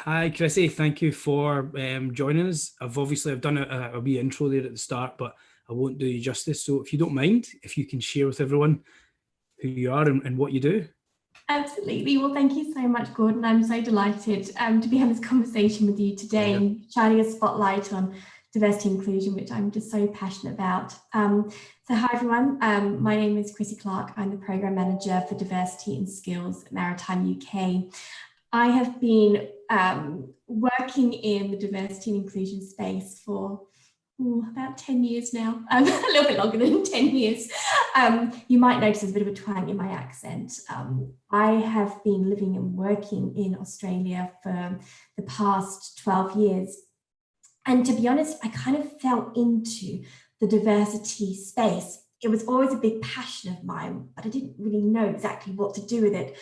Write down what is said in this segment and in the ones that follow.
Hi, Chrissie. Thank you for joining us. I've done a wee intro there at the start, but I won't do you justice. So if you don't mind, if you can share with everyone who you are and what you do. Absolutely. Well, thank you so much, Gordon. I'm so delighted to be having this conversation with you today and shining a spotlight on diversity and inclusion, which I'm just so passionate about. So hi, everyone. My name is Chrissie Clark. I'm the Programme Manager for Diversity and Skills at Maritime UK. I have been working in the diversity and inclusion space for about 10 years now, a little bit longer than 10 years. You might notice there's a bit of a twang in my accent. I have been living and working in Australia for the past 12 years. And to be honest, I kind of fell into the diversity space. It was always a big passion of mine, but I didn't really know exactly what to do with it.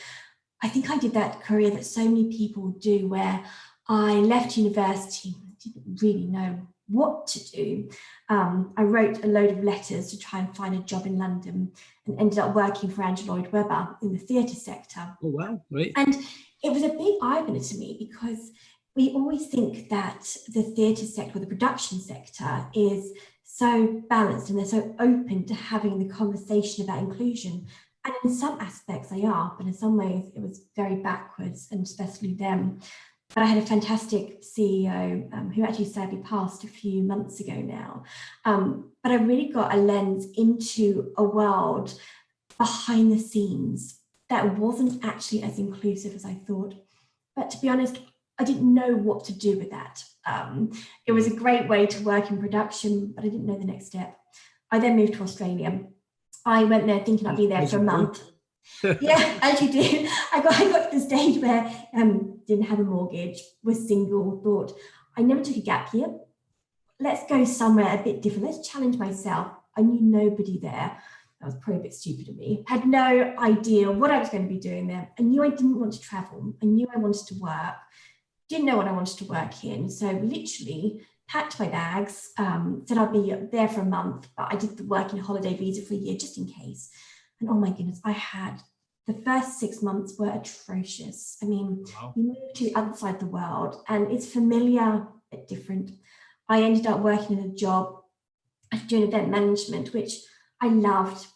I think I did that career that so many people do, where I left university and didn't really know what to do. I wrote a load of letters to try and find a job in London and ended up working for Andrew Lloyd Webber in the theatre sector. Oh, wow, right. And it was a big eye-opener to me, because we always think that the theatre sector or the production sector is so balanced and they're so open to having the conversation about inclusion. And in some aspects they are, but in some ways it was very backwards, and especially them. But I had a fantastic CEO who actually sadly passed a few months ago now. But I really got a lens into a world behind the scenes that wasn't actually as inclusive as I thought. But to be honest, I didn't know what to do with that. It was a great way to work in production, but I didn't know the next step. I then moved to Australia. I went there thinking I'd be there for a month. Yeah, as you did. I got to the stage where didn't have a mortgage, was single, thought I never took a gap year. Let's go somewhere a bit different. Let's challenge myself. I knew nobody there. That was probably a bit stupid of me. Had no idea what I was going to be doing there. I knew I didn't want to travel. I knew I wanted to work. Didn't know what I wanted to work in. So literally packed my bags, said I'd be there for a month, but I did the working holiday visa for a year just in case. And oh my goodness, the first 6 months were atrocious. I mean, wow. You move to the other side of the world and it's familiar but different. I ended up working in a job doing event management, which I loved,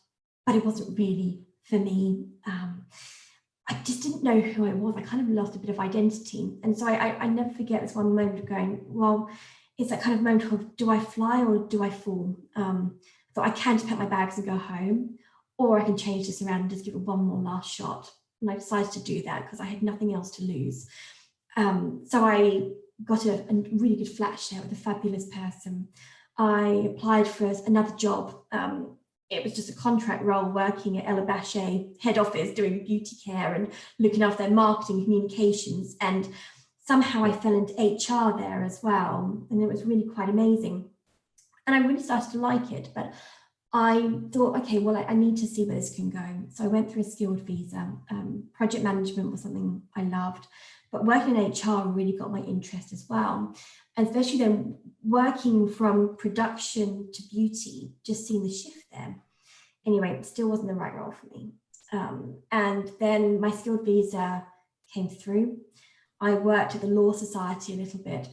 but it wasn't really for me. I just didn't know who I was. I kind of lost a bit of identity. And so I never forget this one moment of going, well, it's that kind of moment of, do I fly or do I fall? So I can just pack my bags and go home, or I can change this around and just give it one more last shot. And I decided to do that because I had nothing else to lose. So I got a really good flat share with a fabulous person. I applied for another job. It was just a contract role working at LBGT head office doing beauty care and looking after their marketing communications. And somehow I fell into HR there as well. And it was really quite amazing. And I really started to like it. But I thought, okay, well, I need to see where this can go. So I went through a skilled visa. Project management was something I loved, but working in HR really got my interest as well. And especially then working from production to beauty, just seeing the shift there. Anyway, it still wasn't the right role for me. And then my skilled visa came through. I worked at the Law Society a little bit,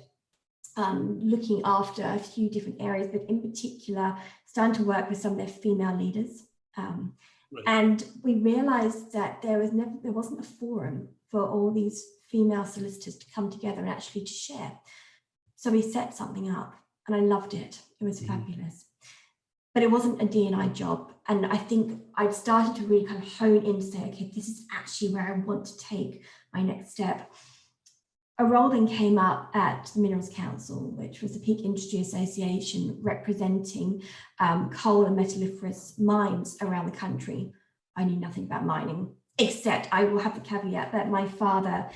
looking after a few different areas, but in particular, starting to work with some of their female leaders. Right. And we realized that there wasn't a forum for all these female solicitors to come together and actually to share. So we set something up and I loved it. It was fabulous. But it wasn't a D&I job. And I think I'd started to really kind of hone in to say, okay, this is actually where I want to take my next step. A role then came up at the Minerals Council, which was the Peak Industry Association representing coal and metalliferous mines around the country. I knew nothing about mining, except I will have the caveat that my father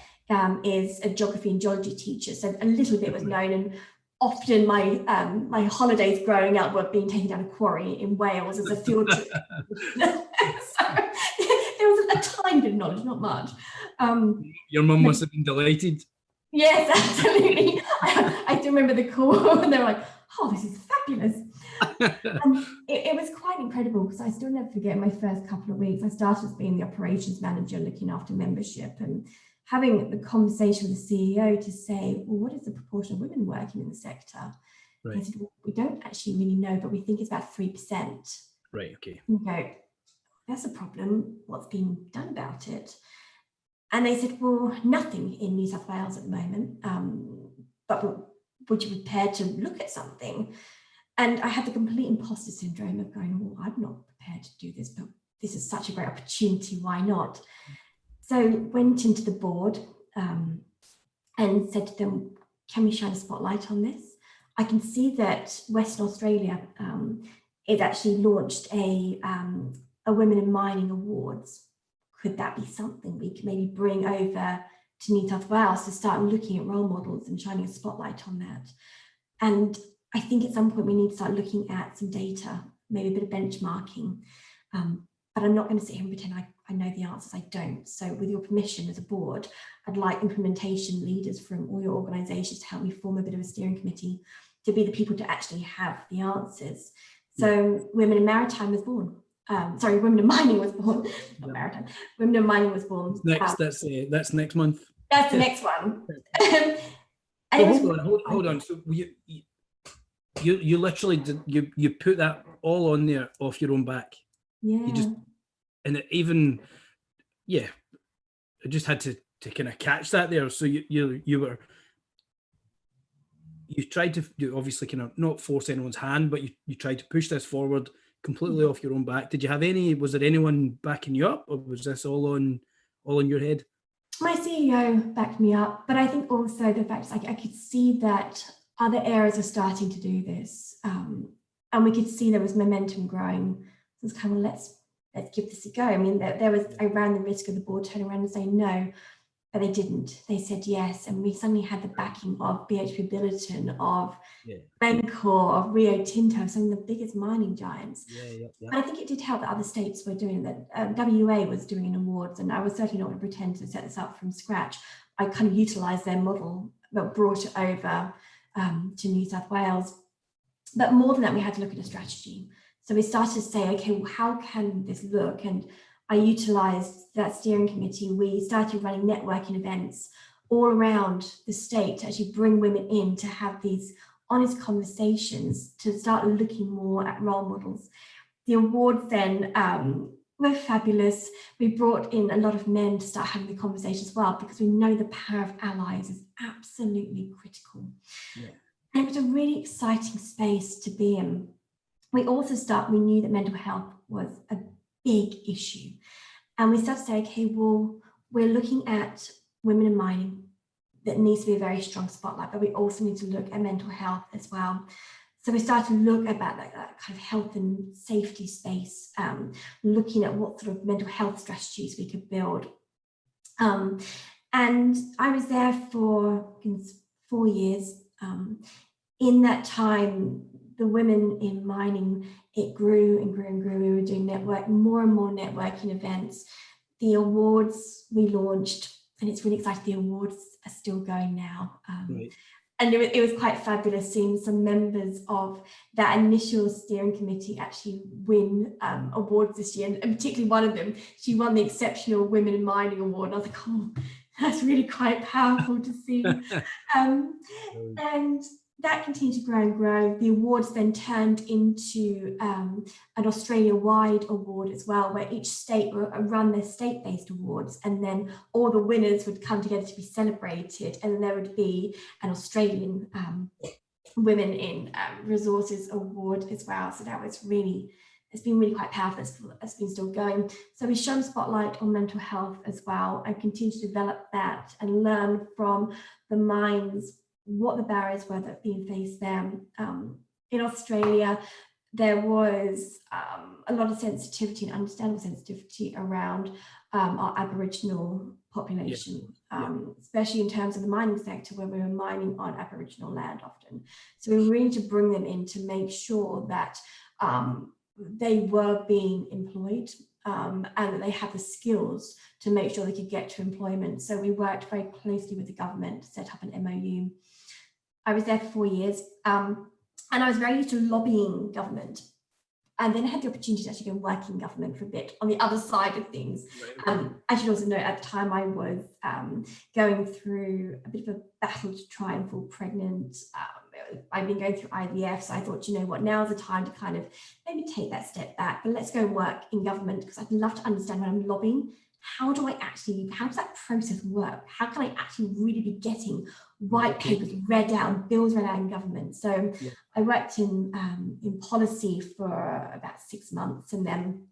is a geography and geology teacher, so a little bit was known, and often my holidays growing up were being taken down a quarry in Wales as a field trip. So there was a tiny bit of knowledge, not much. Your mum must have been delighted. Yes, absolutely. I still remember the call and they were like, oh, this is fabulous. It was quite incredible because I still never forget my first couple of weeks. I started as being the operations manager looking after membership and having the conversation with the CEO to say, well, what is the proportion of women working in the sector? Right. I said, well, we don't actually really know, but we think it's about 3%. Right, okay. And you go, that's a problem. What's being done about it? And they said, well, nothing in New South Wales at the moment, but would you be prepared to look at something? And I had the complete imposter syndrome of going, well, I'm not prepared to do this, but this is such a great opportunity, why not? So went into the board and said to them, can we shine a spotlight on this? I can see that Western Australia is actually launched a Women in Mining Awards. Could that be something we could maybe bring over to New South Wales to start looking at role models and shining a spotlight on that? And I think at some point we need to start looking at some data, maybe a bit of benchmarking. But I'm not going to sit here and pretend I know the answers. I don't. So with your permission as a board, I'd like implementation leaders from all your organisations to help me form a bit of a steering committee to be the people to actually have the answers. So Women in Maritime was born. Women in Mining was born. Not Maritime. Women in Mining was born. That's next month. That's the next one. Hold on. So you literally did, you put that all on there off your own back. Yeah. You just, and it I just had to kind of catch that there. So you tried to do, obviously kind of not force anyone's hand, but you tried to push this forward completely off your own back. Did you have was there anyone backing you up, or was this all on your head? My CEO backed me up, but I think also the fact is I could see that other areas are starting to do this, and we could see there was momentum growing. So it's kind of let's give this a go. I mean, I ran the risk of the board turning around and saying no, but they didn't. They said yes, and we suddenly had the backing of BHP Billiton, of Glencore, of Rio Tinto, some of the biggest mining giants. And I think it did help that other states were doing that. WA was doing an awards, and I was certainly not going to pretend to set this up from scratch. I kind of utilised their model, but brought it over to New South Wales. But more than that, we had to look at a strategy. So we started to say, okay, well, how can this look? And I utilised that steering committee. We started running networking events all around the state to actually bring women in to have these honest conversations, to start looking more at role models. The awards then were fabulous. We brought in a lot of men to start having the conversation as well, because we know the power of allies is absolutely critical. Yeah. And it was a really exciting space to be in. We knew that mental health was a big issue. And we started to say, okay, well, we're looking at women in mining. That needs to be a very strong spotlight, but we also need to look at mental health as well. So we started to look about that kind of health and safety space, looking at what sort of mental health strategies we could build. And I was there for 4 years. In that time, the women in mining, it grew and grew and grew. We were doing more and more networking events. The awards we launched, and it's really exciting, the awards are still going now. Right. And it was quite fabulous seeing some members of that initial steering committee actually win awards this year. And particularly one of them, she won the Exceptional Women in Mining Award. And I was like, oh, that's really quite powerful to see. And that continued to grow and grow. The awards then turned into an Australia-wide award as well, where each state would run their state-based awards, and then all the winners would come together to be celebrated, and then there would be an Australian Women in Resources Award as well. So that was it's been really quite powerful. It's been still going. So we shone spotlight on mental health as well, and continue to develop that and learn from the mines what the barriers were that are being faced there. In Australia, there was a lot of sensitivity and understandable sensitivity around our Aboriginal population, especially in terms of the mining sector, where we were mining on Aboriginal land often. So we really need to bring them in to make sure that they were being employed and that they have the skills to make sure they could get to employment. So we worked very closely with the government to set up an MOU. I was there for 4 years, and I was very used to lobbying government. and then I had the opportunity to actually go and work in government for a bit on the other side of things. I should also note at the time I was going through a bit of a battle to try and fall pregnant. I've been going through IVF, so I thought, you know what, now's the time to kind of maybe take that step back, but let's go and work in government, because I'd love to understand when I'm lobbying, how does that process work? How can I actually really be getting white papers read out, bills read out in government? So I worked in policy for about 6 months, and then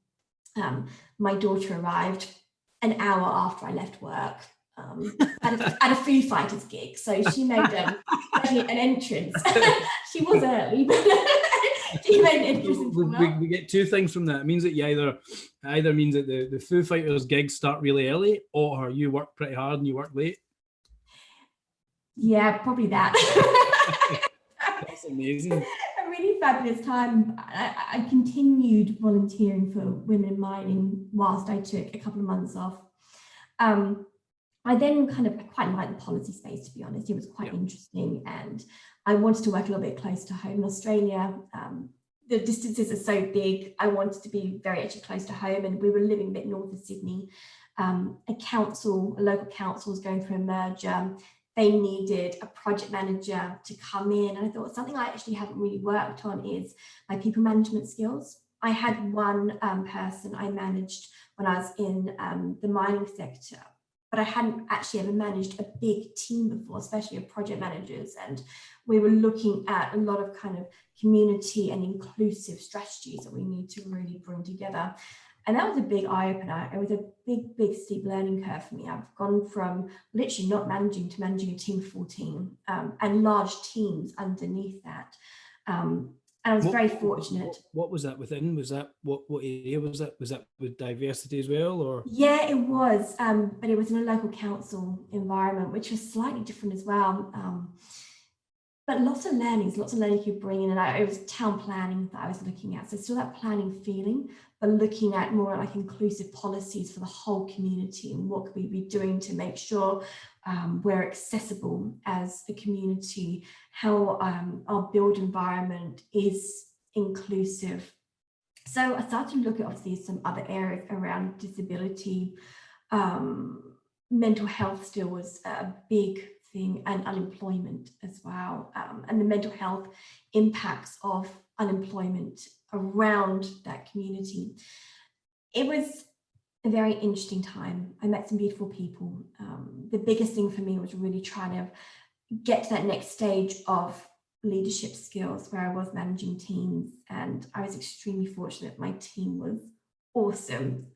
my daughter arrived an hour after I left work at a Foo Fighters gig. So she made an entrance. She was early, but she made an entrance. We get two things from that. It means that you either means that the Foo Fighters gigs start really early, or you work pretty hard and you work late. Yeah, probably that. That's amazing. A really fabulous time. I continued volunteering for Women in Mining whilst I took a couple of months off. I then I quite liked the policy space, to be honest. It was quite interesting, and I wanted to work a little bit close to home in Australia. The distances are so big. I wanted to be very actually close to home, and we were living a bit north of Sydney. A local council was going through a merger. They needed a project manager to come in, and I thought something I actually haven't really worked on is my people management skills. I had one person I managed when I was in the mining sector, but I hadn't actually ever managed a big team before, especially of project managers. And we were looking at a lot of community and inclusive strategies that we need to really bring together. And that was a big eye-opener. It was a big steep learning curve for me. I've gone from literally not managing to managing a team of 14 and large teams underneath that. And I was very fortunate. What was that within? Was that what area was that? Was that with diversity as well, or? Yeah, it was, but it was in a local council environment, which was slightly different as well. But lots of learning you bring in, and it was town planning that I was looking at. So still that planning feeling, but looking at more like inclusive policies for the whole community, and what could we be doing to make sure we're accessible as a community, how our built environment is inclusive. So I started to look at obviously some other areas around disability. Mental health still was a big thing, and unemployment as well, and the mental health impacts of unemployment around that community. It was a very interesting time. I met some beautiful people. The biggest thing for me was really trying to get to that next stage of leadership skills where I was managing teams, and I was extremely fortunate. My team was awesome,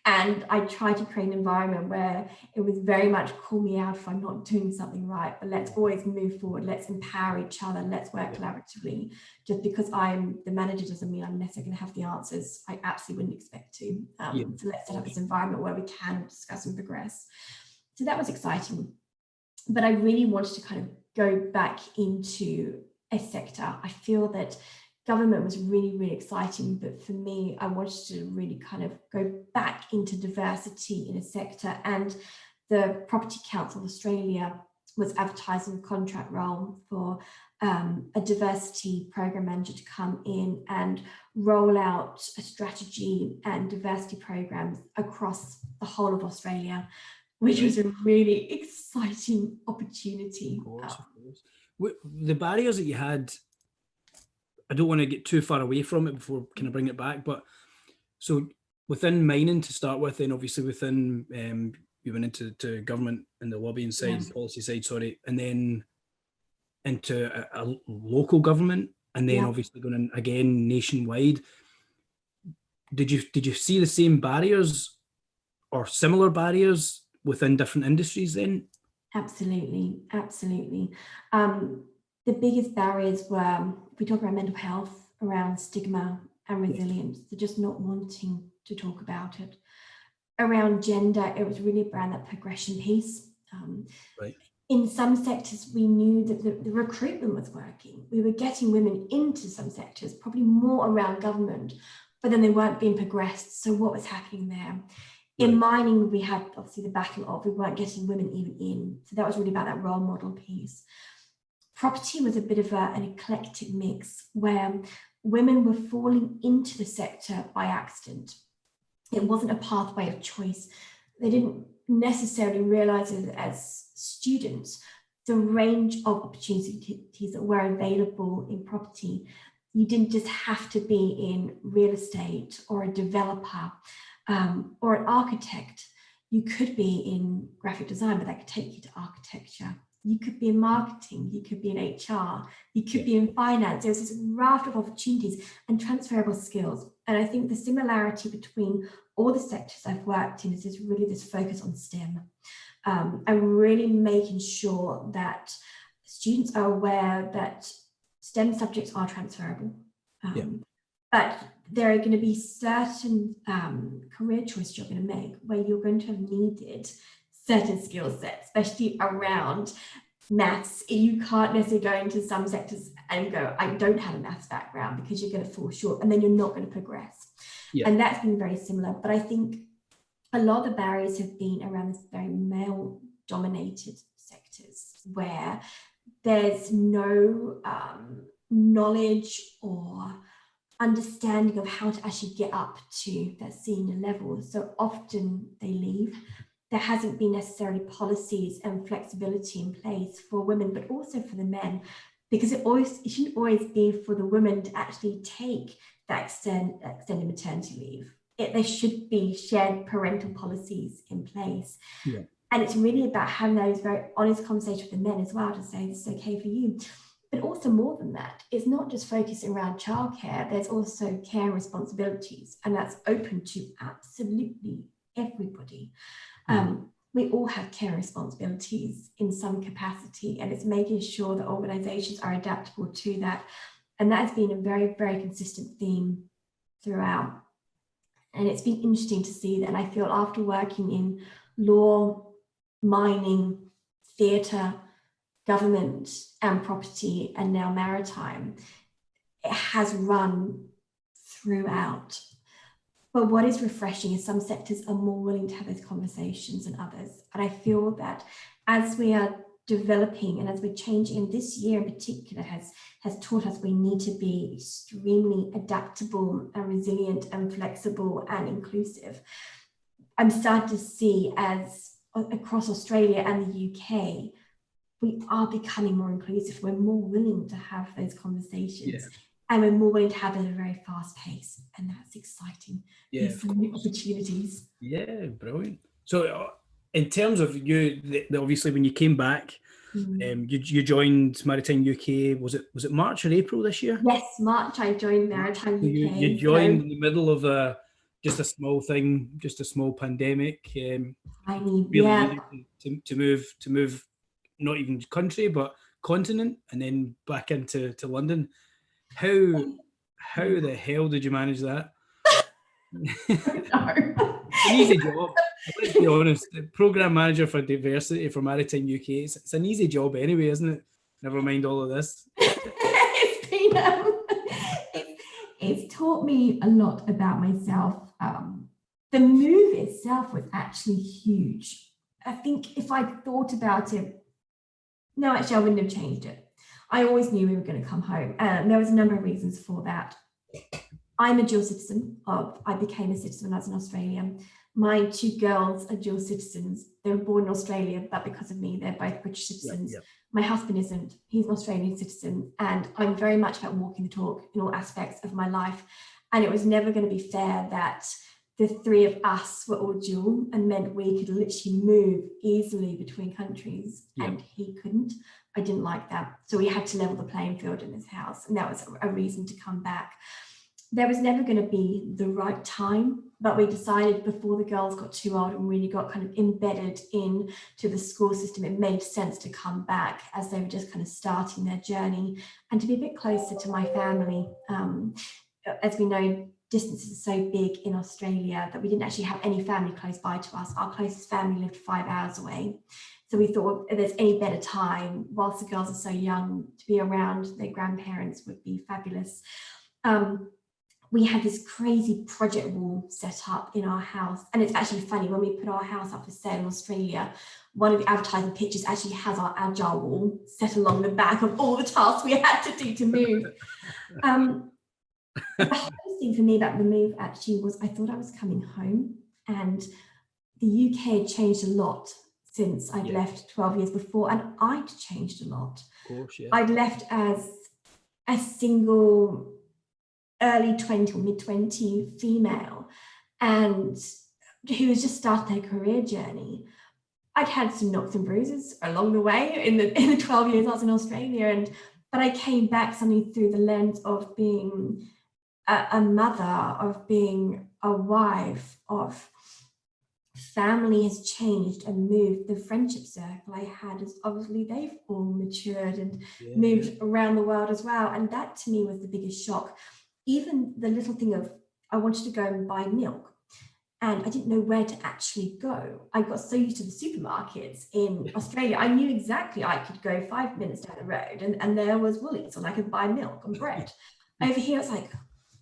and I tried to create an environment where it was very much call me out if I'm not doing something right, but let's always move forward, let's empower each other, let's work collaboratively. Just because I'm the manager doesn't mean I'm necessarily going to have the answers. I absolutely wouldn't expect to. So let's set up this environment where we can discuss and progress. So that was exciting, but I really wanted to go back into a sector. I feel that government was really exciting, but for me, I wanted to really go back into diversity in a sector. And the Property Council of Australia was advertising a contract role for a diversity program manager to come in and roll out a strategy and diversity programs across the whole of Australia, which was a really exciting opportunity. Of course. The barriers that you had, I don't want to get too far away from it before bring it back, but so within mining to start with, then obviously within you went into government and the lobbying side, policy side, and then into a local government, and then obviously going in again nationwide. Did you see the same barriers or similar barriers within different industries then? Absolutely. The biggest barriers were, if we talk about mental health, around stigma and resilience, they're just not wanting to talk about it. Around gender, it was really around that progression piece. In some sectors, we knew that the recruitment was working. We were getting women into some sectors, probably more around government, but then they weren't being progressed. So what was happening there? In mining, we had obviously the battle of we weren't getting women even in. So that was really about that role model piece. Property was a bit of an eclectic mix where women were falling into the sector by accident. It wasn't a pathway of choice. They didn't necessarily realize it as students, the range of opportunities that were available in property. You didn't just have to be in real estate or a developer or an architect. You could be in graphic design, but that could take you to architecture. You could be in marketing, you could be in HR, you could be in finance. There's this raft of opportunities and transferable skills. And I think the similarity between all the sectors I've worked in is this focus on STEM. And really making sure that students are aware that STEM subjects are transferable. But there are going to be certain career choices you're going to make where you're going to have needed certain skill sets, especially around maths. You can't necessarily go into some sectors and go, I don't have a maths background, because you're going to fall short and then you're not going to progress. And that's been very similar. But I think a lot of the barriers have been around this very male dominated sectors where there's no knowledge or understanding of how to actually get up to that senior level. So often they leave. There hasn't been necessarily policies and flexibility in place for women, but also for the men, because it shouldn't always be for the women to actually take that extended maternity leave. There should be shared parental policies in place. And it's really about having those very honest conversations with the men as well to say, this is okay for you. But also more than that, it's not just focusing around childcare, there's also care and responsibilities, and that's open to absolutely everybody. We all have care responsibilities in some capacity, and it's making sure that organisations are adaptable to that. And that has been a very, very consistent theme throughout. And it's been interesting to see that. And I feel after working in law, mining, theatre, government and property, and now maritime, it has run throughout. But what is refreshing is some sectors are more willing to have those conversations than others. And I feel that as we are developing and as we're changing, and this year in particular has taught us we need to be extremely adaptable and resilient and flexible and inclusive. I'm starting to see, as across Australia and the UK, we are becoming more inclusive. We're more willing to have those conversations. And we're more willing to have it at a very fast pace. And that's exciting. There's so many opportunities. Yeah, brilliant. So in terms of you, obviously when you came back, you joined Maritime UK, was it March or April this year? Yes, March I joined Maritime UK. You joined in the middle of just a small thing, just a small pandemic. Tiny, to move, not even country, but continent, and then back into London. How the hell did you manage that? It's an easy job. Let's be honest. The Programme Manager for Diversity for Maritime UK, it's an easy job anyway, isn't it? Never mind all of this. It's taught me a lot about myself. The move itself was actually huge. I think if I'd thought about it, no, actually, I wouldn't have changed it. I always knew we were going to come home, and there was a number of reasons for that. I'm a dual citizen. I became a citizen when I was in Australia. My two girls are dual citizens. They were born in Australia, but because of me, they're both British citizens. My husband isn't. He's an Australian citizen, and I'm very much about walking the talk in all aspects of my life. And it was never going to be fair that the three of us were all dual and meant we could literally move easily between countries, and he couldn't. I didn't like that. So we had to level the playing field in this house, and that was a reason to come back. There was never going to be the right time, but we decided before the girls got too old and really got kind of embedded into the school system, it made sense to come back as they were just kind of starting their journey and to be a bit closer to my family. As we know, distances are so big in Australia that we didn't actually have any family close by to us. Our closest family lived 5 hours away. So we thought if there's any better time, whilst the girls are so young, to be around their grandparents would be fabulous. We had this crazy project wall set up in our house. And it's actually funny, when we put our house up for sale in Australia, one of the advertising pictures actually has our agile wall set along the back of all the tasks we had to do to move. The hardest thing for me about the move actually was I thought I was coming home, and the UK had changed a lot since I'd left 12 years before, and I'd changed a lot. Of course, yeah. I'd left as a single early 20 or mid 20 female, and who was just starting their career journey. I'd had some knocks and bruises along the way in the 12 years I was in Australia, but I came back suddenly through the lens of being a mother, of being a wife, of family has changed and moved. The friendship circle I had is obviously they've all matured and moved around the world as well. And that to me was the biggest shock. Even the little thing of I wanted to go and buy milk, and I didn't know where to actually go. I got so used to the supermarkets in Australia. I knew exactly I could go 5 minutes down the road and there was Woolies and I could buy milk and bread. Over here, it's like,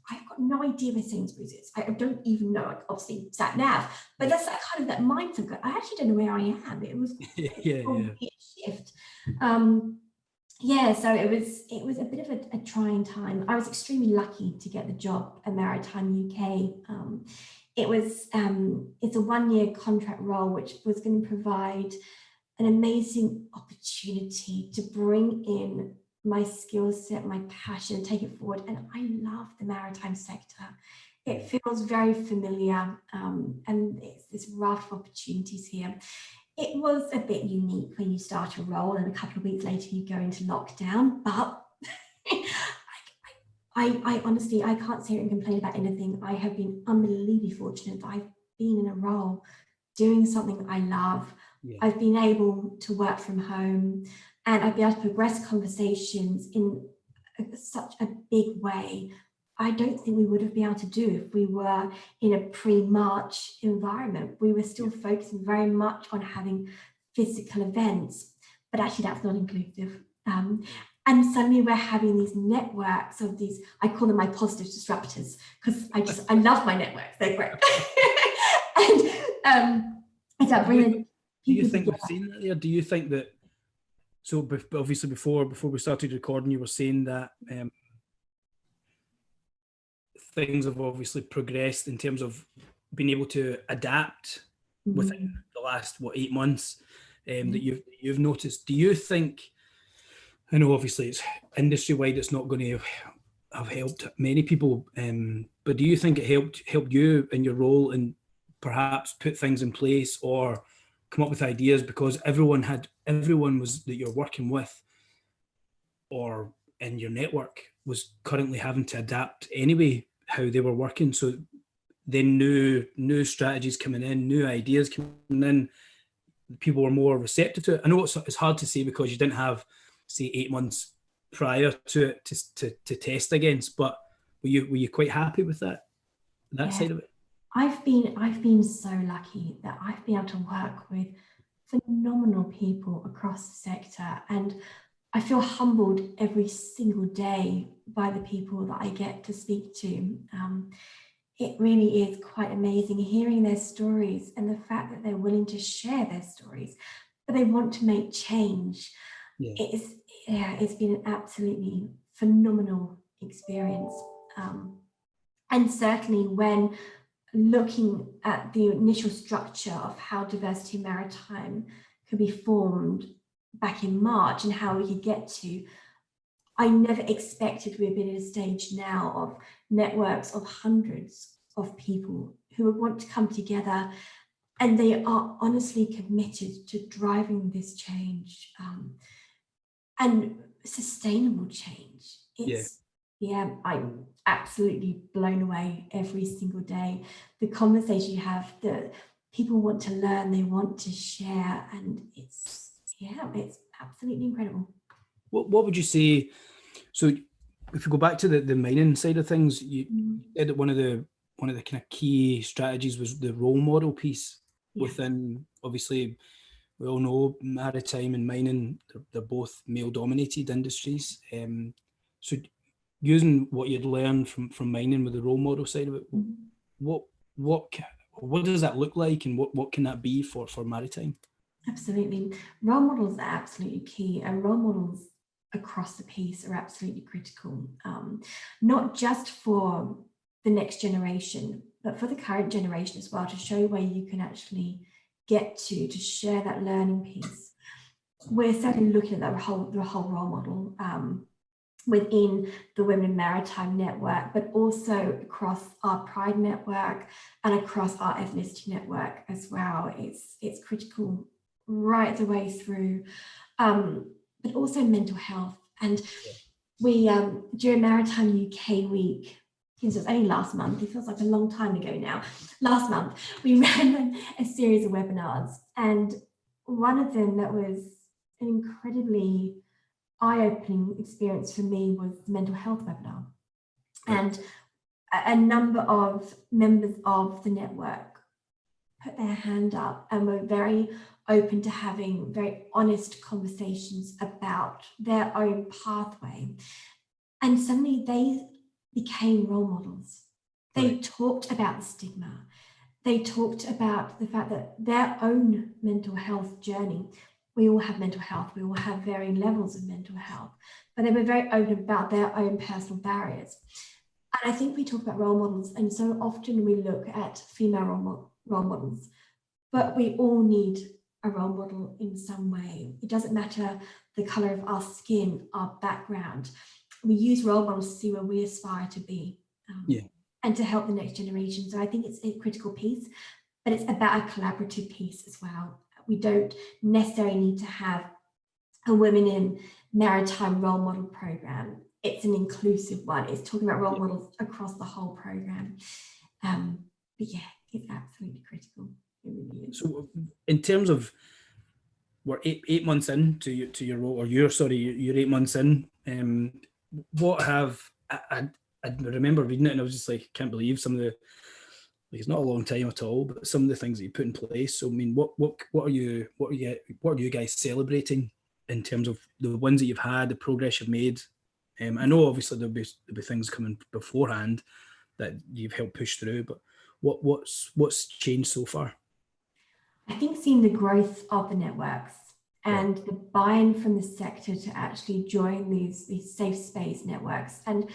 I've got no idea where Sainsbury's is. I don't even know, like, obviously sat nav, but that's that kind of that mindset. I actually don't know where I am. It was a complete shift. So it was a bit of a trying time. I was extremely lucky to get the job at Maritime UK. It's a 1-year contract role, which was going to provide an amazing opportunity to bring in my skill set, my passion, and take it forward. And I love the maritime sector. It feels very familiar, and it's this raft of opportunities here. It was a bit unique when you start a role and a couple of weeks later you go into lockdown, but I honestly, I can't sit here and complain about anything. I have been unbelievably fortunate that I've been in a role doing something I love. I've been able to work from home, and I've been able to progress conversations in such a big way. I don't think we would have been able to do if we were in a pre-March environment. We were still focusing very much on having physical events, but actually that's not inclusive. And suddenly we're having these networks of these, I call them my positive disruptors, because I love my networks, they're great. And it's about bringing do you think we've seen that there? Do you think that, so obviously before we started recording, you were saying that things have obviously progressed in terms of being able to adapt within the last 8 months that you've noticed. Do you think, I know obviously it's industry wide, it's not going to have helped many people, but do you think it helped you in your role and perhaps put things in place or come up with ideas, because everyone was that you're working with or in your network was currently having to adapt anyway how they were working, so then new strategies coming in, new ideas coming in, people were more receptive to it. I know it's hard to say because you didn't have, say, 8 months prior to it to test against, but were you quite happy with that side of it? I've been so lucky that I've been able to work with phenomenal people across the sector, and I feel humbled every single day by the people that I get to speak to. It really is quite amazing hearing their stories and the fact that they're willing to share their stories, but they want to make change. It's been an absolutely phenomenal experience. And certainly when looking at the initial structure of how Diversity Maritime could be formed back in March and how we could get to, I never expected we'd been at a stage now of networks of hundreds of people who would want to come together, and they are honestly committed to driving this change and sustainable change. I'm absolutely blown away every single day. The conversation you have, the people want to learn, they want to share, and it's absolutely incredible. What would you say? So, if you go back to the mining side of things, you said that one of the kind of key strategies was the role model piece within. Obviously, we all know maritime and mining; they're both male-dominated industries. So, using what you'd learned from mining with the role model side of it, what does that look like, and what can that be for maritime? Absolutely. Role models are absolutely key, and role models across the piece are absolutely critical, not just for the next generation, but for the current generation as well, to show where you can actually get to share that learning piece. We're certainly looking at the whole role model within the Women in Maritime Network, but also across our Pride network and across our Ethnicity network as well. It's critical right the way through, but also mental health. And we, during Maritime UK Week, it was only last month, it feels like a long time ago now, last month, we ran a series of webinars, and one of them that was an incredibly eye-opening experience for me was the mental health webinar. And a number of members of the network put their hand up and were very open to having very honest conversations about their own pathway. And suddenly they became role models. They talked about the stigma. They talked about the fact that their own mental health journey, we all have mental health, we all have varying levels of mental health, but they were very open about their own personal barriers. And I think we talk about role models, and so often we look at female role models, but we all need a role model in some way. It doesn't matter the colour of our skin, our background. We use role models to see where we aspire to be, and to help the next generation. So I think it's a critical piece, but it's about a collaborative piece as well. We don't necessarily need to have a Women in Maritime role model program. It's an inclusive one. It's talking about role models across the whole program. But yeah, it's absolutely critical. It really is. So in terms of, we're eight months in to your role, or you're 8 months in. What have I remember reading it, and I was just like, can't believe some of the, like, it's not a long time at all, but some of the things that you put in place. So I mean, what are you guys celebrating in terms of the ones that you've had, the progress you've made? I know obviously there'll be things coming beforehand that you've helped push through, but what's changed so far? I think seeing the growth of the networks and the buy-in from the sector to actually join these safe space networks, and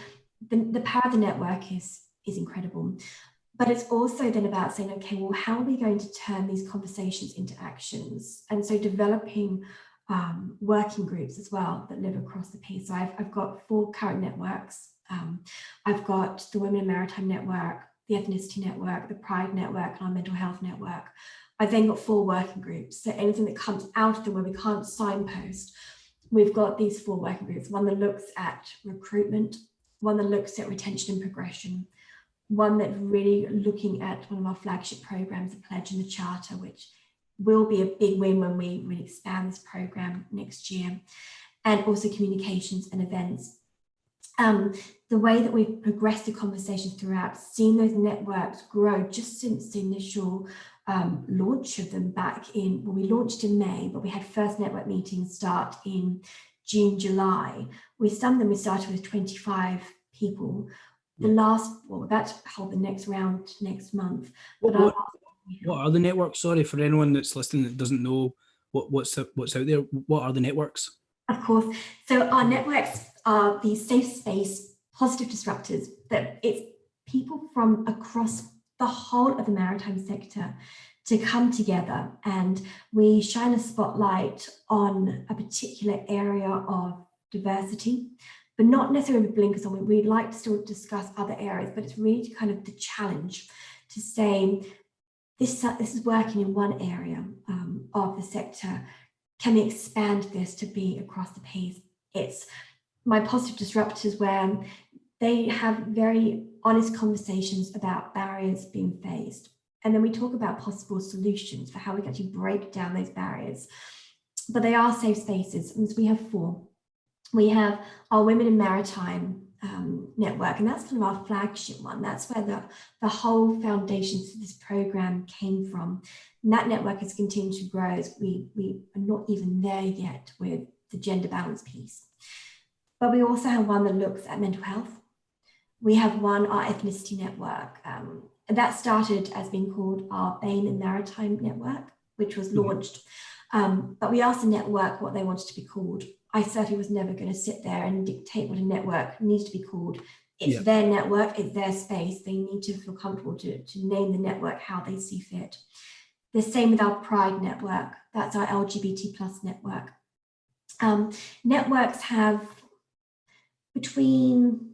the power of the network is incredible. But it's also then about saying, okay, well, how are we going to turn these conversations into actions? And so developing working groups as well that live across the piece. So I've got 4 current networks. I've got the Women in Maritime Network, the Ethnicity Network, the Pride Network, and our Mental Health Network. I've then got 4 working groups. So anything that comes out of them where we can't signpost, we've got these 4 working groups. One that looks at recruitment, one that looks at retention and progression, one that's really looking at one of our flagship programs, the Pledge and the Charter, which will be a big win when we really expand this program next year, and also communications and events. The way that we've progressed the conversations throughout, seeing those networks grow just since the initial launch of them back in, well, we launched in May, but we had first network meetings start in June, July. We started with 25 people. The last, well, we're about to hold the next round next month. What are the networks? Sorry, for anyone that's listening that doesn't know what's out there. What are the networks? Of course. So our networks are these safe space, positive disruptors, that it's people from across the whole of the maritime sector to come together, and we shine a spotlight on a particular area of diversity, but not necessarily with blinkers on. We'd like to still discuss other areas, but it's really kind of the challenge to say, this is working in one area of the sector. Can we expand this to be across the piece? It's my positive disruptors, where they have very honest conversations about barriers being faced. And then we talk about possible solutions for how we can actually break down those barriers. But they are safe spaces, and so we have 4. We have our Women in Maritime network, and that's kind of our flagship one. That's where the whole foundations for this program came from. And that network has continued to grow, as we are not even there yet with the gender balance piece. But we also have one that looks at mental health. We have one, our Ethnicity Network, and that started as being called our Women in Maritime Network, which was launched. But we asked the network what they wanted to be called I certainly was never going to sit there and dictate what a network needs to be called. It's Yeah. their network, it's their space. They need to feel comfortable to name the network how they see fit. The same with our Pride network. That's our LGBT plus network. Networks have between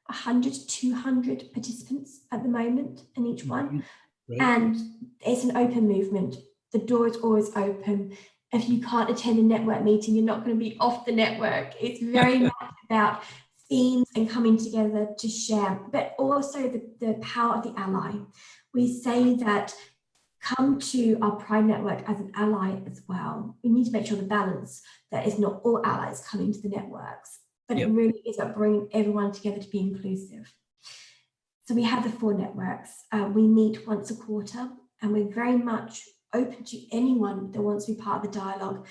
100 to 200 participants at the moment in each one. Right. And it's an open movement. The door is always open. If you can't attend a network meeting, you're not going to be off the network. It's very much about themes and coming together to share, but also the power of the ally. We say that come to our Pride network as an ally as well. We need to make sure the balance that is not all allies coming to the networks, but it really is about bringing everyone together to be inclusive. So we have the 4 networks. We meet once a quarter, and we're very much open to anyone that wants to be part of the dialogue.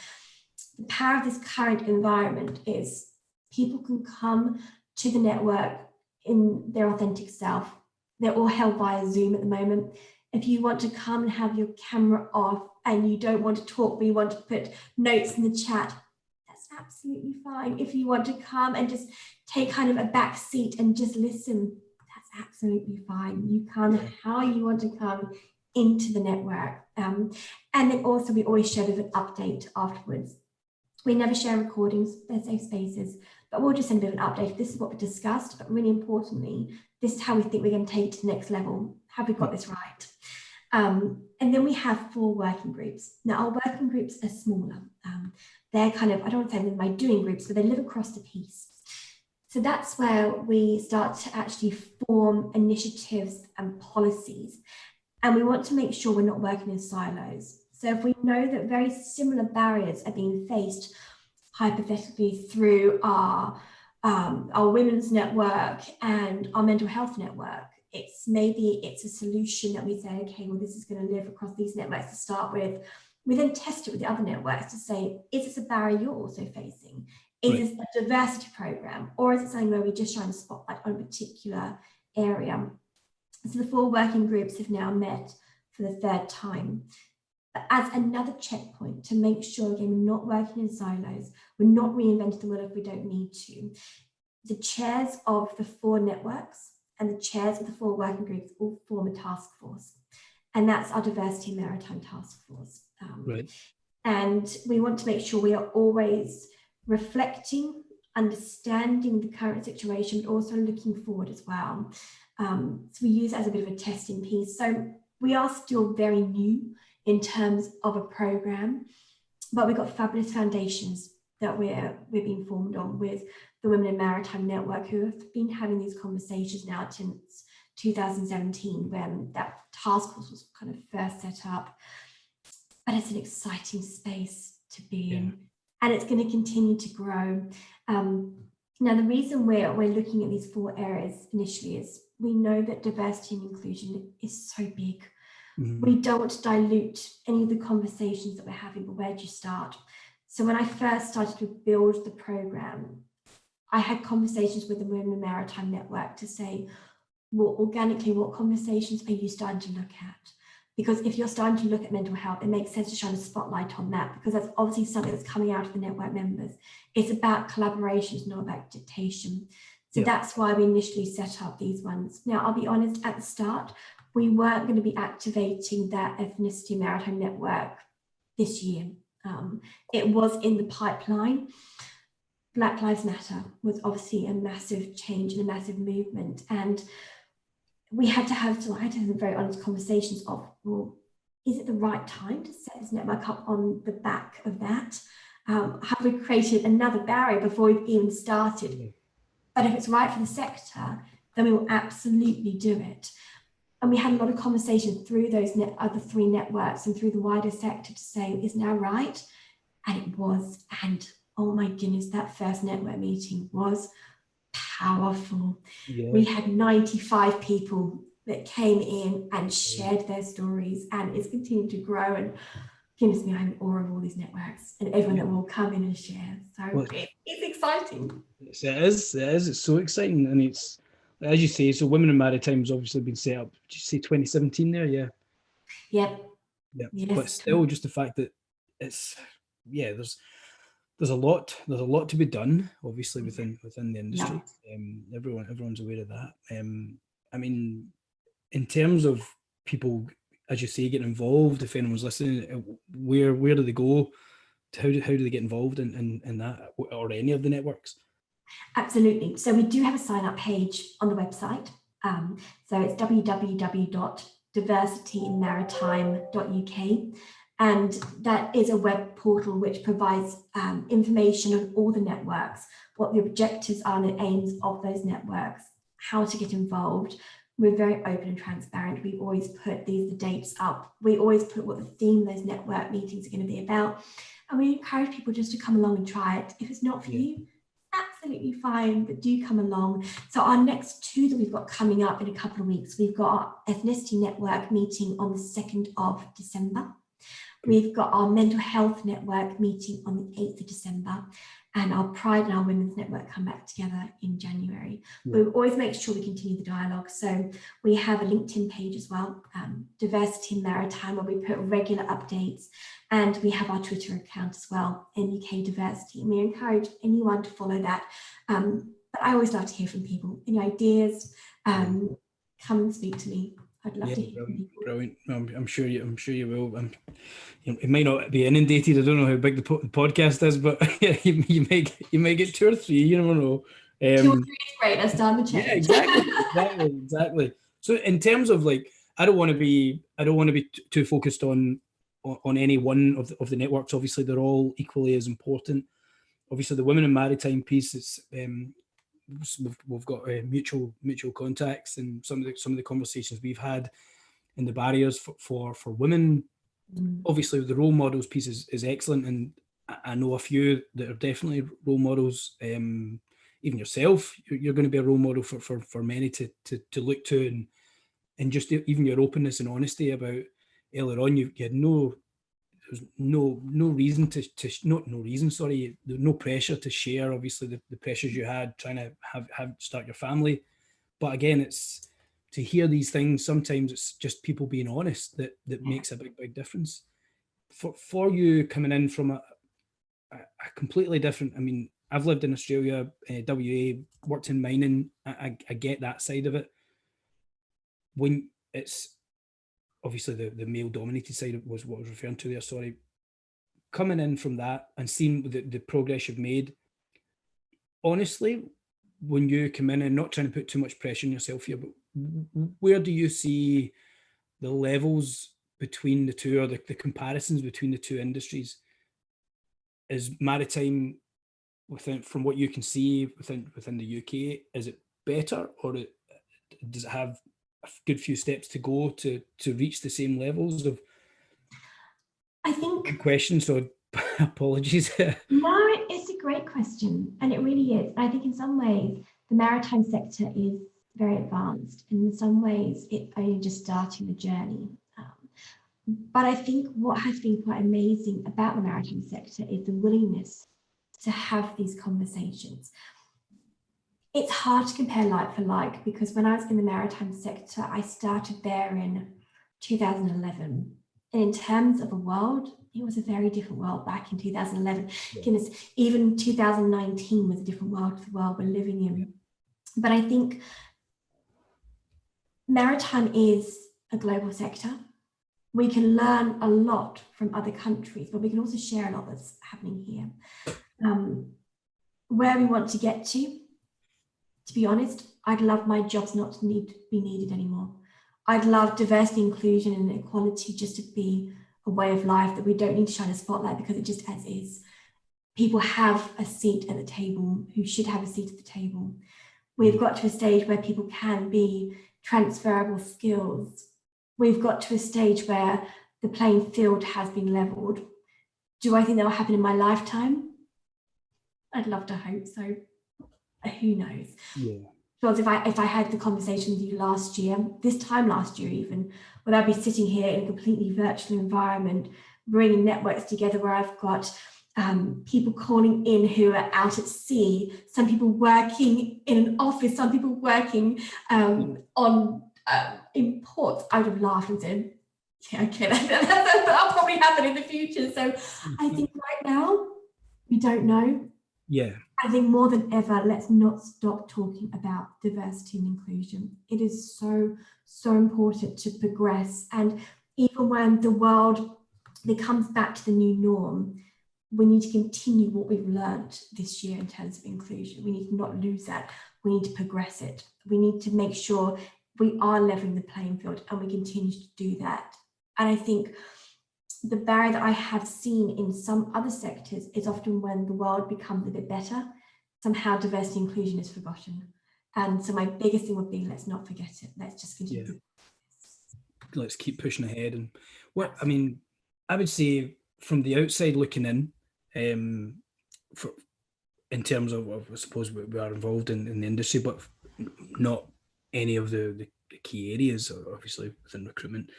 The power of this current environment is people can come to the network in their authentic self. They're all held via Zoom at the moment. If you want to come and have your camera off and you don't want to talk, but you want to put notes in the chat, that's absolutely fine. If you want to come and just take kind of a back seat and just listen, that's absolutely fine. You come how you want to come into the network. And then also we always share with an update afterwards. We never share recordings, they're safe spaces, but we'll just send a bit of an update. This is what we discussed, but really importantly, this is how we think we're going to take it to the next level. Have we got this right? And then we have 4 working groups. Now our working groups are smaller. They're kind of, I don't want to say they're my doing groups, but they live across the piece. So that's where we start to actually form initiatives and policies. And we want to make sure we're not working in silos. So if we know that very similar barriers are being faced, hypothetically through our women's network and our mental health network, maybe it's a solution that we say, okay, well, this is going to live across these networks to start with. We then test it with the other networks to say, is this a barrier you're also facing? Is this a diversity program? Or is it something where we just shine a spotlight on a particular area? So the 4 working groups have now met for the 3rd time. But as another checkpoint to make sure, again, we're not working in silos, we're not reinventing the wheel if we don't need to. The chairs of the 4 networks and the chairs of the 4 working groups all form a task force. And that's our Diversity and Maritime Task Force. And we want to make sure we are always reflecting, understanding the current situation, but also looking forward as well. So we use it as a bit of a testing piece. So we are still very new in terms of a program, but we've got fabulous foundations that we're being formed on with the Women in Maritime Network, who have been having these conversations now since 2017, when that task force was kind of first set up. But it's an exciting space to be in, and it's going to continue to grow. Now, the reason we're looking at these 4 areas initially is we know that diversity and inclusion is so big. We don't want to dilute any of the conversations that we're having, but where do you start? So when I first started to build the program, I had conversations with the Women in Maritime Network to say, well, organically, what conversations are you starting to look at? Because if you're starting to look at mental health, it makes sense to shine a spotlight on that, because that's obviously something that's coming out of the network members. It's about collaboration, it's not about dictation. So that's why we initially set up these ones. Now, I'll be honest, at the start, we weren't going to be activating that Ethnicity Maritime Network this year. It was in the pipeline. Black Lives Matter was obviously a massive change and a massive movement. And I had to have some very honest conversations of, well, is it the right time to set this network up on the back of that? Have we created another barrier before we've even started? But if it's right for the sector, then we will absolutely do it. And we had a lot of conversation through those other 3 networks and through the wider sector to say, is now right? And it was. And oh my goodness, that first network meeting was powerful. We had 95 people that came in and shared their stories, and it's continued to grow. And goodness me, I'm in awe of all these networks and everyone that will come in and share. So it's exciting. It is. It's so exciting. And it's, as you say, so Women in Maritime has obviously been set up, did you say 2017 there? Yep. Yes. But still, just the fact that it's, there's there's a lot to be done, obviously, within the industry. Everyone's aware of that. I mean, in terms of people, as you say, getting involved, if anyone's listening, where do they go? How do they get involved in that, or any of the networks? Absolutely. So we do have a sign-up page on the website. So it's www.diversityinmaritime.uk. And that is a web portal which provides information on all the networks, what the objectives are and aims of those networks, how to get involved. We're very open and transparent. We always put the dates up. We always put what the theme of those network meetings are going to be about. And we encourage people just to come along and try it. If it's not for you, absolutely fine, but do come along. So our next two that we've got coming up in a couple of weeks, we've got our Ethnicity Network meeting on the 2nd of December. We've got our Mental Health Network meeting on the 8th of December, and our Pride and our Women's Network come back together in January. We always make sure we continue the dialogue. So we have a LinkedIn page as well, Diversity in Maritime, where we put regular updates, and we have our Twitter account as well, NUK Diversity, and we encourage anyone to follow that. But I always love to hear from people. Any ideas, come and speak to me. I'd love to hear from people. Brilliant. I'm sure you will. It might not be inundated. I don't know how big the podcast is, but you may get 2 or 3. You never know. 2 or 3 is great. Let's start the change. Yeah, exactly. So in terms of, like, I don't want to be too focused on any one of the networks. Obviously, they're all equally as important. Obviously, the Women in Maritime piece, it's we've got mutual contacts, and some of the conversations we've had, and the barriers for women. Obviously, the role models piece is excellent, and I know a few that are definitely role models. Even yourself, you're going to be a role model for many to look to, and just even your openness and honesty about earlier on. You had no reason no pressure to share, obviously, the pressures you had trying to start your family. But again, it's to hear these things. Sometimes it's just people being honest that makes a big difference. For you coming in from a completely different, I mean, I've lived in Australia, WA, worked in mining. I get that side of it. When it's obviously the male dominated side was what I was referring to there, sorry. Coming in from that and seeing the progress you've made, honestly, when you come in, and not trying to put too much pressure on yourself here, but where do you see the levels between the two, or the comparisons between the two industries? Is maritime, from what you can see within the UK, is it better, or does it have a good few steps to go to reach the same levels of? I think. Good question, so apologies. No, it's a great question, and it really is. I think in some ways the maritime sector is very advanced, and in some ways it's only just starting the journey. But I think what has been quite amazing about the maritime sector is the willingness to have these conversations. It's hard to compare like for like, because when I was in the maritime sector, I started there in 2011. And in terms of a world, it was a very different world back in 2011. Yeah. Goodness, even 2019 was a different world to the world we're living in. Yeah. But I think maritime is a global sector. We can learn a lot from other countries, but we can also share a lot that's happening here. Where we want to get to be honest, I'd love my jobs not to be needed anymore. I'd love diversity, inclusion, and equality just to be a way of life that we don't need to shine a spotlight, because it just as is. People have a seat at the table who should have a seat at the table. We've got to a stage where people can be transferable skills. We've got to a stage where the playing field has been leveled. Do I think that will happen in my lifetime? I'd love to hope so. Who knows? Yeah. Because if I had the conversation with you this time last year even, would I be sitting here in a completely virtual environment, bringing networks together where I've got people calling in who are out at sea, some people working in an office, some people working in ports? I would have laughed and said, yeah, okay, that'll probably happen in the future. So I think right now, We don't know. Yeah. I think more than ever, let's not stop talking about diversity and inclusion. It is so, so important to progress. And even when the world becomes back to the new norm, we need to continue what we've learned this year in terms of inclusion. We need to not lose that. We need to progress it. We need to make sure we are leveling the playing field, and we continue to do that. And I think the barrier that I have seen in some other sectors is often when the world becomes a bit better, somehow diversity and inclusion is forgotten. And so my biggest thing would be, let's not forget it. Let's just continue. Yeah. Let's keep pushing ahead. And what, I mean, I would say from the outside looking in, in terms of, I suppose we are involved in the industry, but not any of the key areas, obviously within recruitment.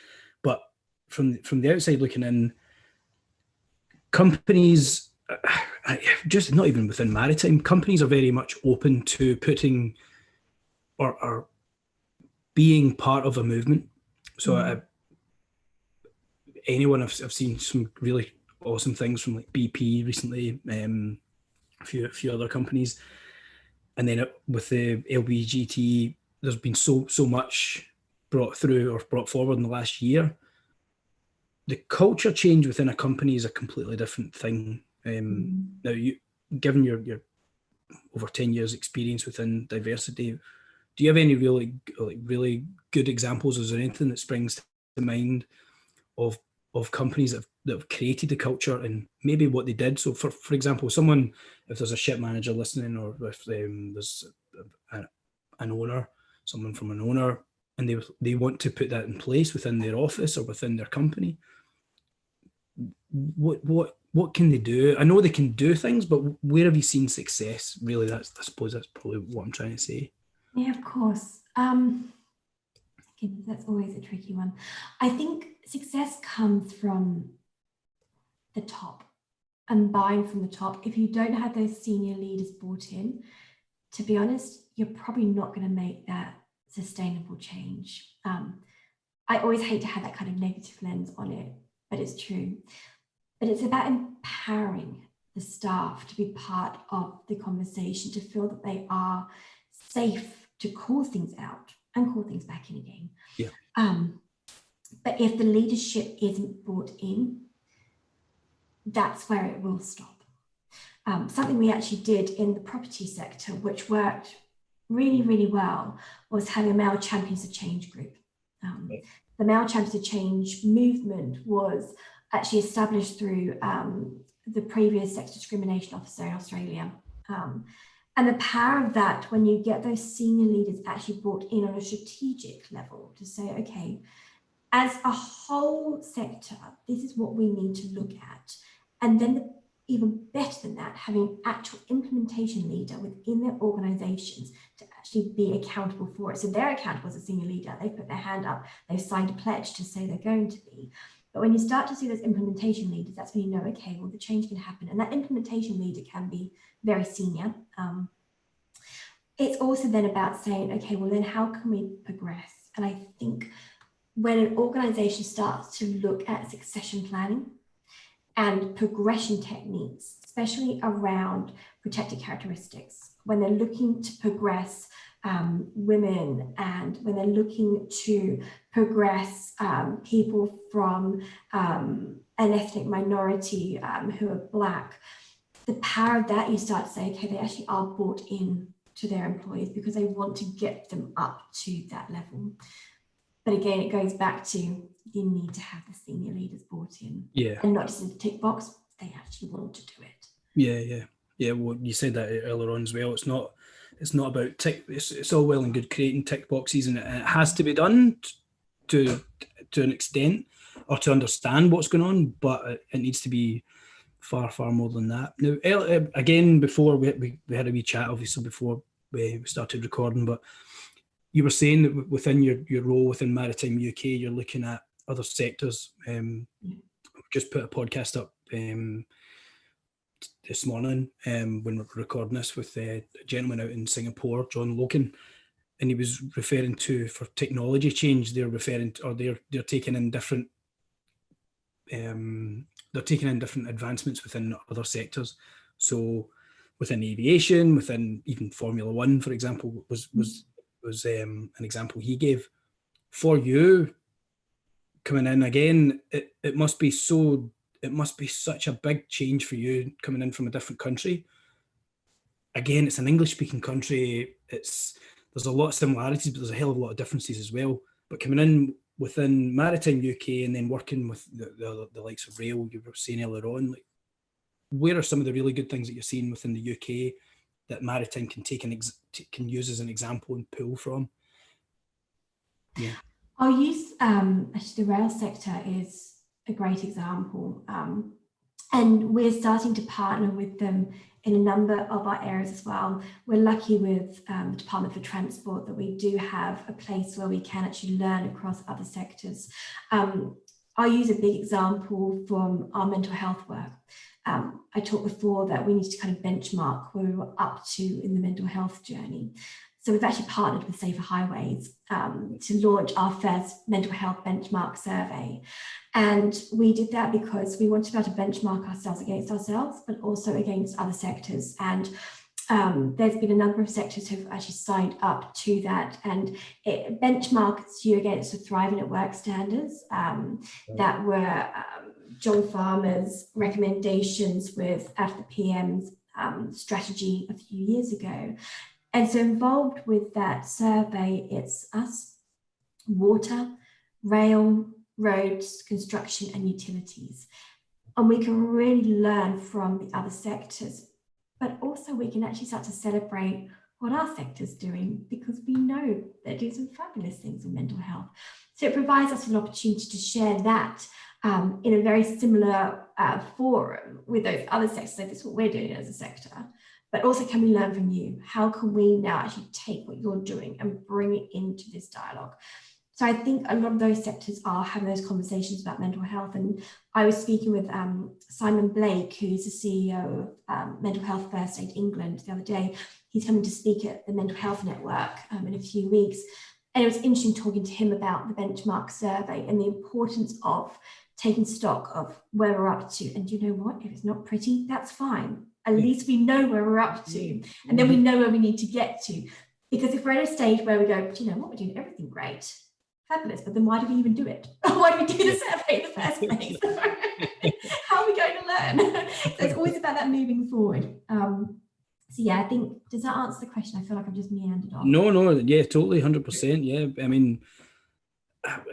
But from the outside looking in, companies, just not even within maritime, companies are very much open to putting or being part of a movement. So anyone I've seen some really awesome things from like BP recently, a few other companies, and then with the LBGT, there's been so much brought through or brought forward in the last year. The culture change within a company is a completely different thing. Now, given your over 10 years experience within diversity, do you have any really good examples? Is there anything that springs to mind of companies that have created the culture and maybe what they did? So for example, someone, if there's a ship manager listening, or if there's an owner, someone from an owner, and they want to put that in place within their office or within their company, what can they do? I know they can do things, but where have you seen success? Really, I suppose that's probably what I'm trying to say. Yeah, of course. That's always a tricky one. I think success comes from the top and buying from the top. If you don't have those senior leaders bought in, to be honest, you're probably not going to make that sustainable change. I always hate to have that kind of negative lens on it, but it's true. But it's about empowering the staff to be part of the conversation, to feel that they are safe to call things out and call things back in again. Yeah. But if the leadership isn't brought in, that's where it will stop. Something we actually did in the property sector, which worked really, really well, was having a male champions of change group. The male champions of change movement was actually established through the previous sex discrimination officer in Australia. And the power of that, when you get those senior leaders actually brought in on a strategic level to say, okay, as a whole sector, this is what we need to look at. And then even better than that, having an actual implementation leader within their organizations to actually be accountable for it. So they're accountable as a senior leader. They've put their hand up, they've signed a pledge to say they're going to be. But when you start to see those implementation leaders, that's when you know, okay, well, the change can happen. And that implementation leader can be very senior. It's also then about saying, okay, well, then how can we progress? And I think when an organization starts to look at succession planning and progression techniques, especially around protected characteristics, when they're looking to progress women, and when they're looking to progress people from an ethnic minority who are Black, the power of that, you start to say, okay, they actually are bought in to their employees because they want to get them up to that level. But again, it goes back to, you need to have the senior leaders bought in. Yeah. And not just in the tick box, they actually want to do it. Yeah. Well, you said that earlier on as well. It's not about tick. It's all well and good creating tick boxes, and it has to be done to an extent, or to understand what's going on. But it needs to be far more than that. Now, again, before we had a wee chat, obviously, before we started recording, but you were saying that within your role within Maritime UK, you're looking at other sectors. Just put a podcast up this morning when we're recording this with a gentleman out in Singapore, John Logan, and he was referring to, for technology change, they're taking in different advancements within other sectors. So within aviation, within even Formula One, for example, was an example he gave. For you, coming in again, it must be such a big change for you coming in from a different country. Again, it's an English-speaking country. There's a lot of similarities, but there's a hell of a lot of differences as well. But coming in within Maritime UK and then working with the likes of rail, you were saying earlier on, like, where are some of the really good things that you're seeing within the UK that Maritime can take can use as an example and pull from? Yeah, I'll use actually the rail sector is a great example, and we're starting to partner with them in a number of our areas as well. We're lucky with the Department for Transport that we do have a place where we can actually learn across other sectors. I'll use a big example from our mental health work. I talked before that we need to kind of benchmark where we were up to in the mental health journey. So we've actually partnered with Safer Highways to launch our first mental health benchmark survey. And we did that because we wanted to be able to benchmark ourselves against ourselves, but also against other sectors. And there's been a number of sectors who have actually signed up to that, and it benchmarks you against the Thriving at Work standards that were John Farmer's recommendations with after the PM's strategy a few years ago. And so involved with that survey, it's us, water, rail, roads, construction and utilities. And we can really learn from the other sectors, but also we can actually start to celebrate what our sector's doing, because we know they're doing some fabulous things in mental health. So it provides us with an opportunity to share that in a very similar forum with those other sectors. So this is what we're doing as a sector. But also, can we learn from you? How can we now actually take what you're doing and bring it into this dialogue? So I think a lot of those sectors are having those conversations about mental health. And I was speaking with Simon Blake, who's the CEO of Mental Health First Aid England the other day. He's coming to speak at the Mental Health Network in a few weeks. And it was interesting talking to him about the benchmark survey and the importance of taking stock of where we're up to. And you know what? If it's not pretty, that's fine. At least we know where we're up to, and then we know where we need to get to. Because if we're at a stage where we go, do you know what, we're doing everything great, fabulous, but then why do we even do it? Why do we do the survey in the first place? How are we going to learn? So it's always about that moving forward. So yeah, I think, does that answer the question? I feel like I've just meandered on. No, yeah, totally, 100%. Yeah, I mean,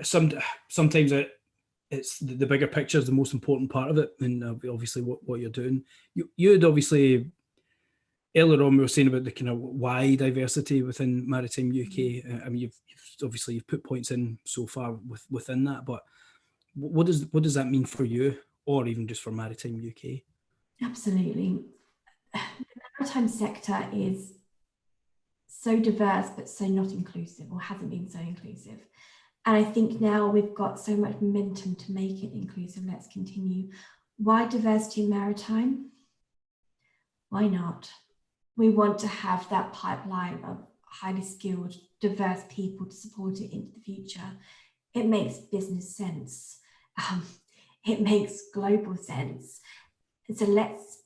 sometimes it's the bigger picture is the most important part of it, and obviously what you're doing. You had obviously earlier on we were saying about the kind of why diversity within Maritime UK. I mean, you've put points in so far within that, but what does that mean for you, or even just for Maritime UK? Absolutely, the maritime sector is so diverse, but so not inclusive, or hasn't been so inclusive. And I think now we've got so much momentum to make it inclusive. Let's continue. Why diversity in maritime? Why not? We want to have that pipeline of highly skilled, diverse people to support it into the future. It makes business sense. It makes global sense. And so let's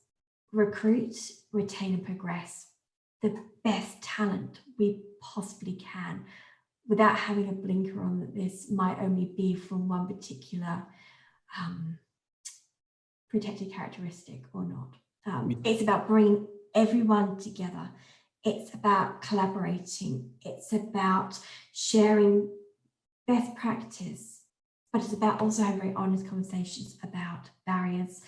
recruit, retain and progress the best talent we possibly can, without having a blinker on that this might only be from one particular protected characteristic or not. It's about bringing everyone together. It's about collaborating. It's about sharing best practice, but it's about also having very honest conversations about barriers.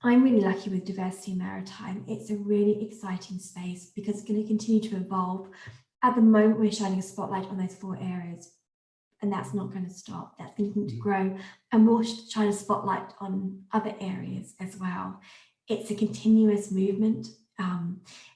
I'm really lucky with diversity in maritime. It's a really exciting space because it's going to continue to evolve. At the moment, we're shining a spotlight on those 4 areas, and that's not going to stop. That's going to grow, and we'll shine a spotlight on other areas as well. It's a continuous movement.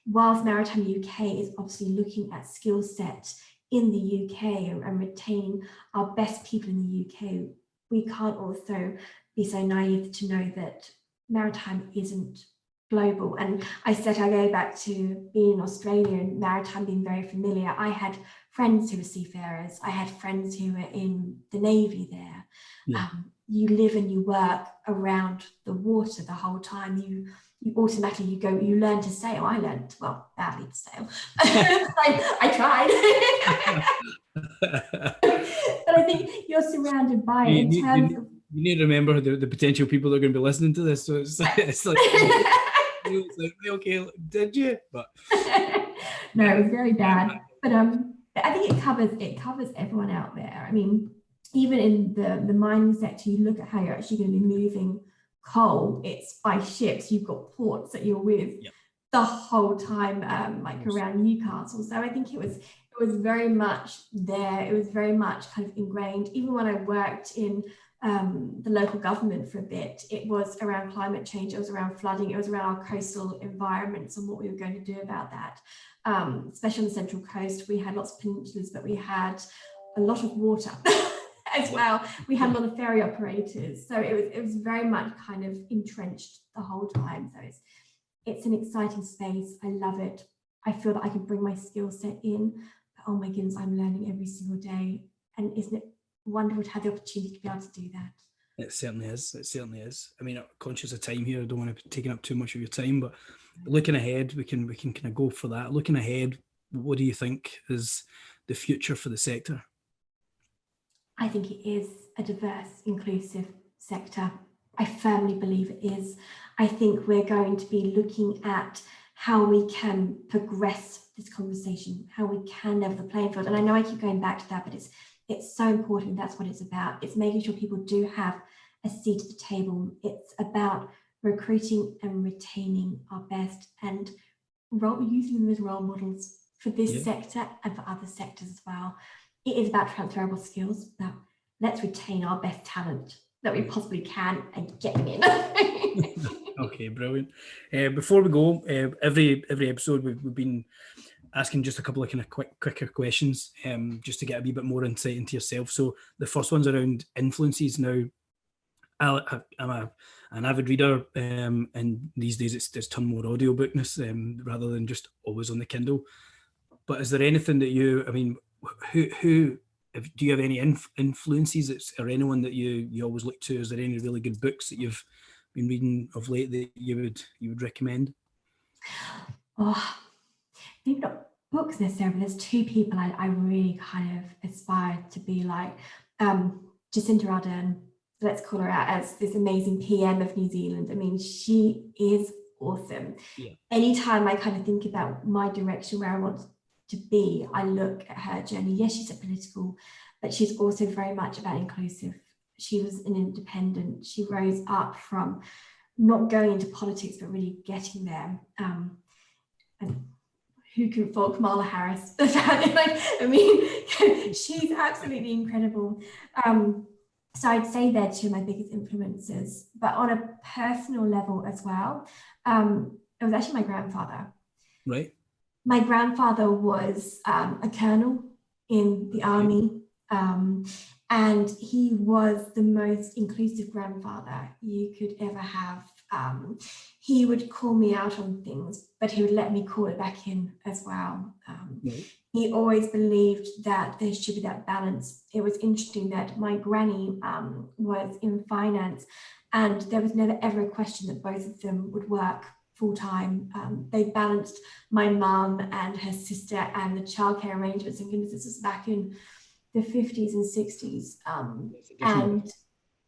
Whilst Maritime UK is obviously looking at skill set in the UK and retaining our best people in the UK, we can't also be so naive to know that maritime isn't global. And I go back to being in Australia and maritime being very familiar. I had friends who were seafarers. I had friends who were in the Navy there. you live and you work around the water the whole time, you automatically you learn to sail. I learned, well, badly to sail. I tried. But I think you're surrounded by it in terms of... You need to remember the potential people that are going to be listening to this. So it's like, it's like okay, did you? But no, it was very bad. But I think it covers everyone out there. I mean, even in the mining sector, you look at how you're actually going to be moving coal. It's by ships. You've got ports that you're with the whole time, like around Newcastle. So I think it was very much there. It was very much kind of ingrained. Even when I worked in the local government for a bit, it was around climate change, it was around flooding, it was around our coastal environments and what we were going to do about that. Especially on the Central Coast, we had lots of peninsulas, but we had a lot of water as well. We had a lot of ferry operators. So it was very much kind of entrenched the whole time. So it's an exciting space. I love it. I feel that I can bring my skill set in. But oh my goodness, I'm learning every single day. And isn't it wonderful to have the opportunity to be able to do that? It certainly is. It certainly is. I mean, I'm conscious of time here. I don't want to be taking up too much of your time, but looking ahead, we can kind of go for that. Looking ahead, what do you think is the future for the sector? I think it is a diverse, inclusive sector. I firmly believe it is. I think we're going to be looking at how we can progress this conversation, how we can level the playing field. And I know I keep going back to that, but it's so important. That's what it's about. It's making sure people do have a seat at the table. It's about recruiting and retaining our best and using them as role models for this sector and for other sectors as well. It is about transferable skills. Now, let's retain our best talent that we possibly can and get them in. Okay, brilliant. Before we go, every episode we've been asking just a couple of kind of quicker questions, just to get a wee bit more insight into yourself. So the first one's around influences. Now, I'm an avid reader, and these days there's ton more audiobookness rather than just always on the Kindle. But is there anything that who do you have any influences or anyone that you always look to? Is there any really good books that you've been reading of late that you would recommend? Oh, maybe not books necessarily, but there's two people I really kind of aspire to be like. Jacinta Ardern, let's call her out as this amazing PM of New Zealand. I mean, she is awesome. Yeah. Anytime I kind of think about my direction, where I want to be, I look at her journey. Yes, she's a political, but she's also very much about inclusive. She was an independent. She rose up from not going into politics, but really getting there. And who can fault Kamala Harris? I mean, she's absolutely incredible. So I'd say they're two of my biggest influences. But on a personal level as well, it was actually my grandfather. Right. My grandfather was a colonel in the army, and he was the most inclusive grandfather you could ever have. He would call me out on things, but he would let me call it back in as well. He always believed that there should be that balance. It was interesting that my granny was in finance, and there was never ever a question that both of them would work full-time. They balanced my mum and her sister and the childcare arrangements, and goodness, this was back in the 50s and 60s. And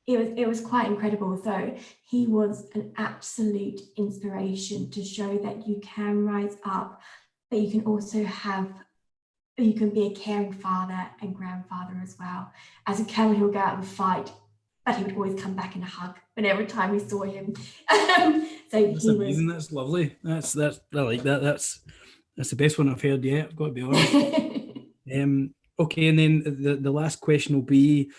it was quite incredible. So he was an absolute inspiration to show that you can rise up, but you can also you can be a caring father and grandfather as well. As a colonel, he would go out and fight, but he would always come back and hug whenever time we saw him. So that's amazing. That's lovely. That's I like that. That's the best one I've heard yet. I've got to be honest. Okay, and then the last question will be,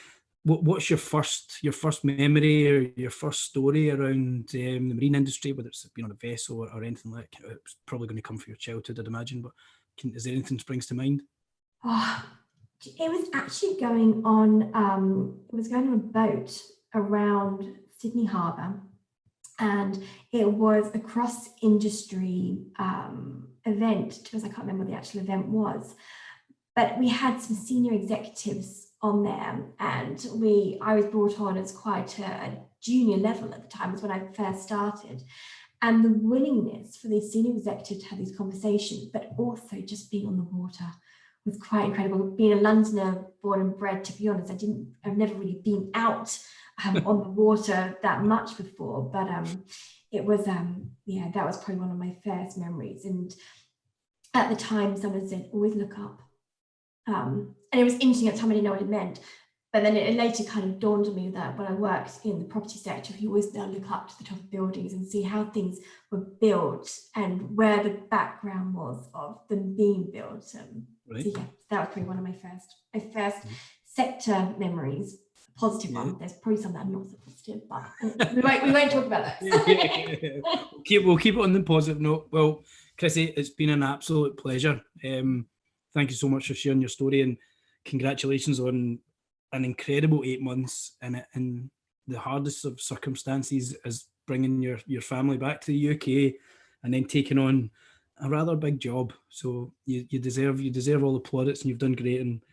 what's your first memory or your first story around the marine industry, whether it's on a vessel or anything like that? It's probably going to come from your childhood, I'd imagine. But is there anything that springs to mind? Oh, it was actually going on. It was going on a boat around Sydney Harbour, and it was a cross-industry event. I can't remember what the actual event was, but we had some senior executives on there, and I was brought on as quite a junior level at the time, was when I first started. And the willingness for these senior executives to have these conversations, but also just being on the water, was quite incredible. Being a Londoner, born and bred, to be honest, I've never really been out on the water that much before, but it was, yeah, that was probably one of my first memories. And at the time, someone said, always look up. And it was interesting at the time, I didn't know what it meant. But then it later kind of dawned on me that when I worked in the property sector, you always now look up to the top of buildings and see how things were built and where the background was of them being built. Right. So yeah, that was probably one of my first sector memories. Positive one. There's probably some that are not so positive, but we won't talk about that. We'll keep it on the positive note. Well, Chrissie, it's been an absolute pleasure. Thank you so much for sharing your story, and congratulations on an incredible 8 months in the hardest of circumstances, as bringing your family back to the UK and then taking on a rather big job. So you deserve all the plaudits, and you've done great. And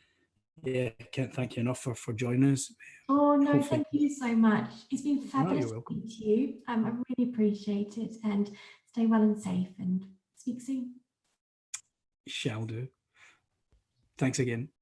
yeah, I can't thank you enough for joining us. Oh no, thank you so much. It's been fabulous you're welcome. speaking to you. I really appreciate it, and stay well and safe, and speak soon. Shall do. Thanks again.